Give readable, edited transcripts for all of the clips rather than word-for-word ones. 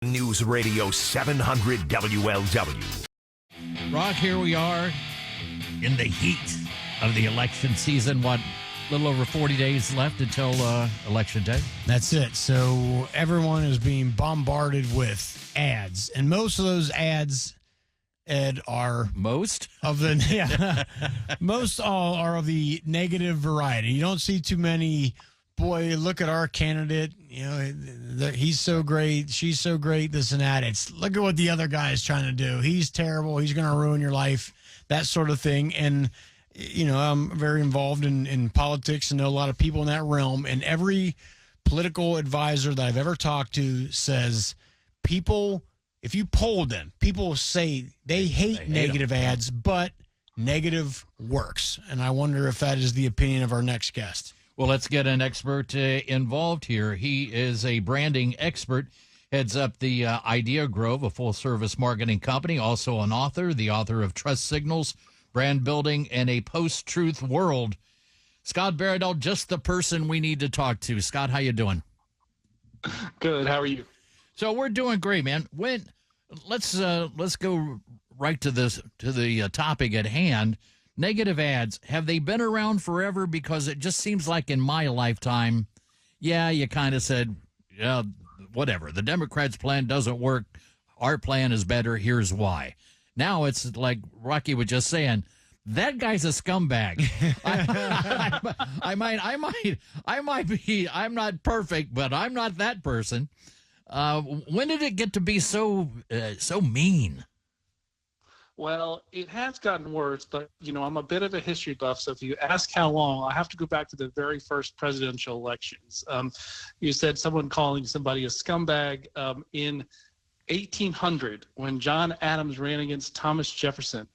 News Radio 700 WLW. Rock, here we are in the heat of the election season. What, a little over 40 days left until Election Day? That's it. So everyone is being bombarded with ads. And most of those ads, Ed, are... Most? Of the most all are of the negative variety. You don't see too many, boy, look at our candidate. You know, he's so great. She's so great, this and that. It's look at what the other guy is trying to do. He's terrible. He's going to ruin your life, that sort of thing. And, you know, I'm very involved in politics and know a lot of people in that realm. And every political advisor that I've ever talked to says people, if you polled them, people say they hate negative ads, but negative works. And I wonder if that is the opinion of our next guest. Well, let's get an expert involved here. He is a branding expert, heads up the Idea Grove, a full-service marketing company, also an author, the author of Trust Signals, Brand Building, and a Post-Truth World. Scott Baradell, just the person we need to talk to. Scott, how you doing? Good. How are you? So we're doing great, man. Let's go right to the topic at hand. Negative ads, have they been around forever? Because it just seems like in my lifetime, yeah, you kind of said, yeah, whatever. The Democrats' plan doesn't work. Our plan is better. Here's why. Now it's like Rocky was just saying, that guy's a scumbag. I might be, I'm not perfect, but I'm not that person. When did it get to be so mean? Well, it has gotten worse, but, you know, I'm a bit of a history buff, so if you ask how long, I have to go back to the very first presidential elections. You said someone calling somebody a scumbag in 1800 when John Adams ran against Thomas Jefferson.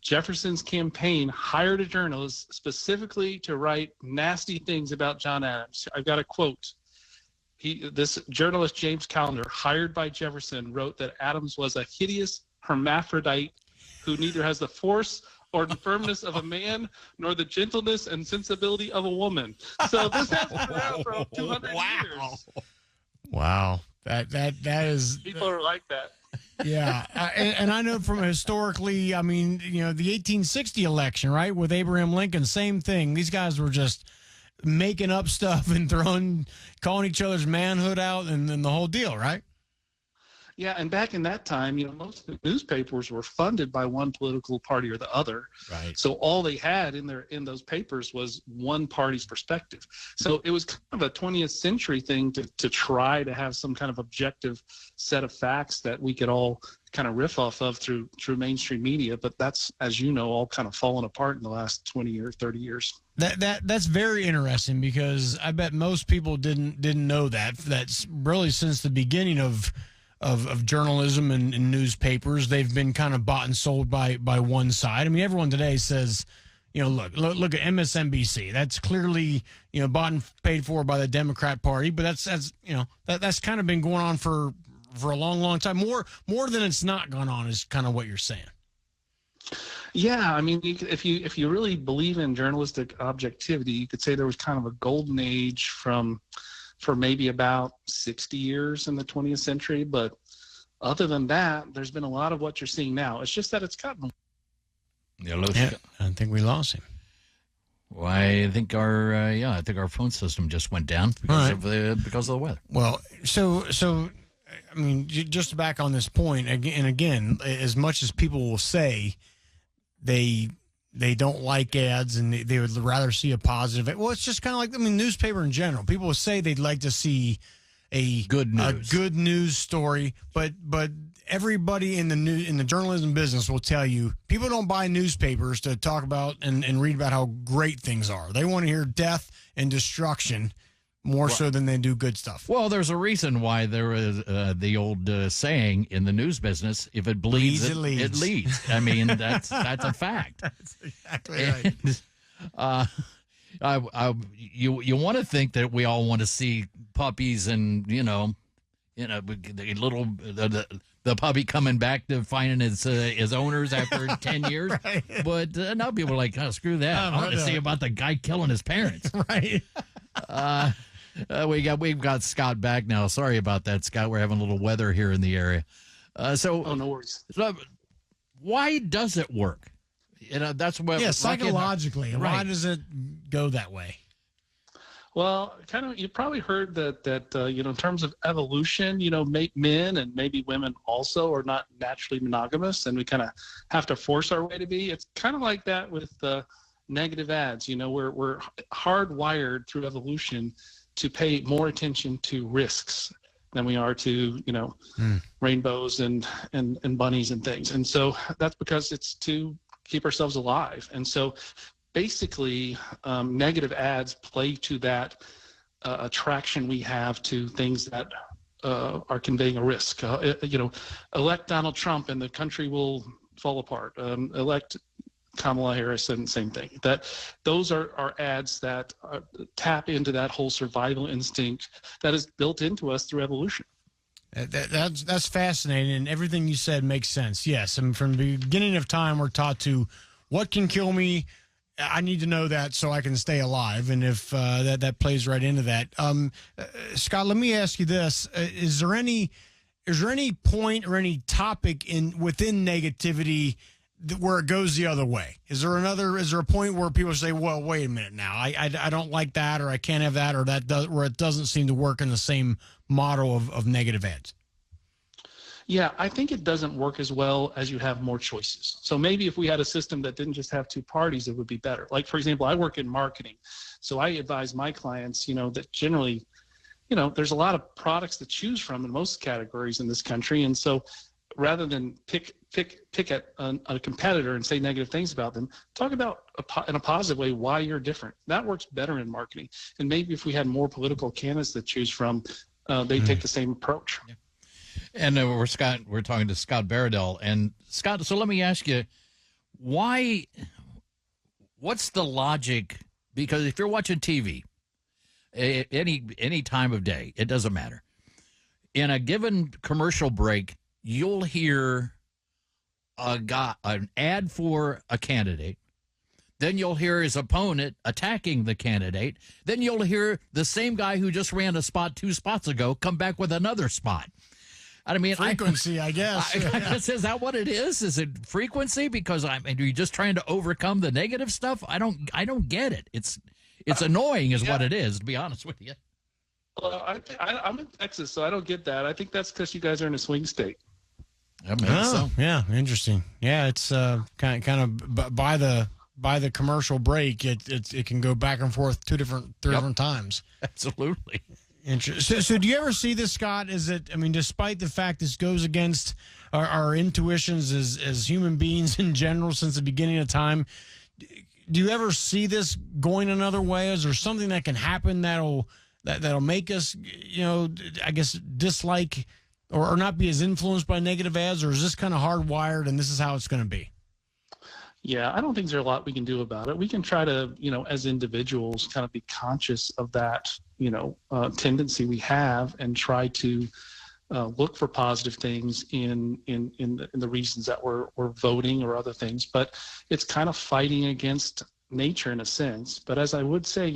Jefferson's campaign hired a journalist specifically to write nasty things about John Adams. I've got a quote. This journalist, James Callender, hired by Jefferson, wrote that Adams was a hideous hermaphrodite who neither has the force or the firmness of a man nor the gentleness and sensibility of a woman. So this has been around for 200 years. Wow. That is... People are like that. Yeah. And I know from historically, I mean, you know, the 1860 election, right, with Abraham Lincoln, same thing. These guys were just making up stuff and calling each other's manhood out and the whole deal, right? Yeah, and back in that time, you know, most of the newspapers were funded by one political party or the other. Right. So all they had in those papers was one party's perspective. So it was kind of a 20th century thing to try to have some kind of objective set of facts that we could all kind of riff off of through mainstream media. But that's, as you know, all kind of fallen apart in the last 20 or 30 years. That's very interesting because I bet most people didn't know that. That's really since the beginning of journalism and newspapers, they've been kind of bought and sold by one side. I mean, everyone today says, you know, look at MSNBC. That's clearly, you know, bought and paid for by the Democrat Party. But that's you know, that's kind of been going on for a long time. More than it's not gone on is kind of what you're saying. Yeah, I mean, if you really believe in journalistic objectivity, you could say there was kind of a golden age for maybe about 60 years in the 20th century. But other than that, there's been a lot of what you're seeing now. It's just that it's gotten... Yeah, I think we lost him. Well, I think our phone system just went down because of the weather. Well, so I mean, just back on this point, again, as much as people will say they don't like ads and they would rather see a positive. Well, it's just kind of like, I mean, newspaper in general. People will say they'd like to see a good news story, but everybody in the journalism business will tell you people don't buy newspapers to talk about and read about how great things are. They want to hear death and destruction more so than they do good stuff. Well, there's a reason why there is the old saying in the news business: if it bleeds, it leads. I mean, that's a fact. That's exactly right. You want to think that we all want to see puppies and the puppy coming back to finding his owners after 10 years. Right. But now people are like, oh, screw that. I want to see about the guy killing his parents. Right. We've got Scott back now. Sorry about that, Scott. We're having a little weather here in the area. Oh, no worries. So why does it work? That's what. Yeah, psychologically, right. Why does it go that way? Well, kind of, you probably heard that in terms of evolution, men and maybe women also are not naturally monogamous, and we kind of have to force our way to be. It's kind of like that with negative ads. We're hardwired through evolution to pay more attention to risks than we are to rainbows and bunnies and things. And so that's because it's to keep ourselves alive. And so basically, negative ads play to that attraction we have to things that are conveying a risk. Elect Donald Trump and the country will fall apart. Elect Kamala Harris and same thing. Those are ads that tap into that whole survival instinct that is built into us through evolution. That's fascinating, and everything you said makes sense. Yes, and from the beginning of time, we're taught to what can kill me. I need to know that so I can stay alive, and if that plays right into that. Scott, let me ask you this: is there any point or any topic within negativity where it goes the other way? Is there a point where people say, "Well, wait a minute now, I don't like that, or I can't have that, or where it doesn't seem to work in the same model of negative ads"? Yeah, I think it doesn't work as well as you have more choices. So maybe if we had a system that didn't just have two parties, it would be better. Like, for example, I work in marketing. So I advise my clients, that generally, there's a lot of products to choose from in most categories in this country. And so rather than pick at a competitor and say negative things about them, talk about in a positive way why you're different. That works better in marketing. And maybe if we had more political candidates to choose from, they take the same approach. Yeah. And we're talking to Scott Baradell. And Scott, so let me ask you, what's the logic? Because if you're watching TV, any time of day, it doesn't matter. In a given commercial break, you'll hear an ad for a candidate. Then you'll hear his opponent attacking the candidate. Then you'll hear the same guy who just ran a spot 2 spots ago come back with another spot. I mean, frequency, I guess. Is that what it is? Is it frequency? Because are you just trying to overcome the negative stuff? I don't get it. It's annoying, is what it is. To be honest with you. Well, I'm in Texas, so I don't get that. I think that's because you guys are in a swing state. So. Yeah, interesting. Yeah, it's kind of by the commercial break, it can go back and forth three different times. Absolutely. Interesting. So do you ever see this, Scott? Despite the fact this goes against our intuitions as human beings in general since the beginning of time, do you ever see this going another way? Is there something that can happen that'll make us, I guess, dislike or not be as influenced by negative ads, or is this kind of hardwired and this is how it's going to be? Yeah, I don't think there's a lot we can do about it. We can try to, as individuals, kind of be conscious of that, tendency we have and try to look for positive things in the reasons that we're voting or other things. But it's kind of fighting against nature in a sense. But as I would say,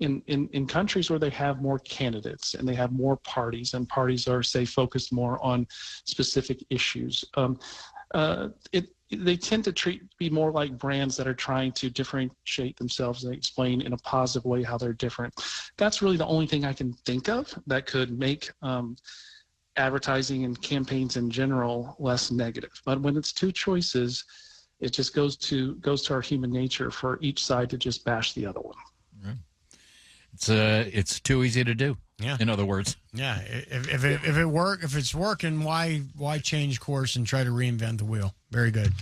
in countries where they have more candidates and they have more parties, and parties are, say, focused more on specific issues, they tend to be more like brands that are trying to differentiate themselves and explain in a positive way how they're different. That's really the only thing I can think of that could make advertising and campaigns in general less negative. But when it's two choices, it just goes to our human nature for each side to just bash the other one. Right. It's too easy to do. Yeah. In other words. Yeah. If it's working, why change course and try to reinvent the wheel? Very good.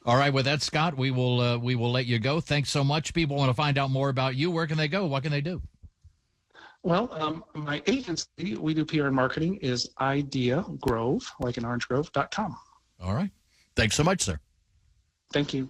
All right. With that, Scott, we will let you go. Thanks so much. People want to find out more about you. Where can they go? What can they do? Well, my agency, we do PR and marketing, is ideagrove, like in orangegrove.com. All right. Thanks so much, sir. Thank you.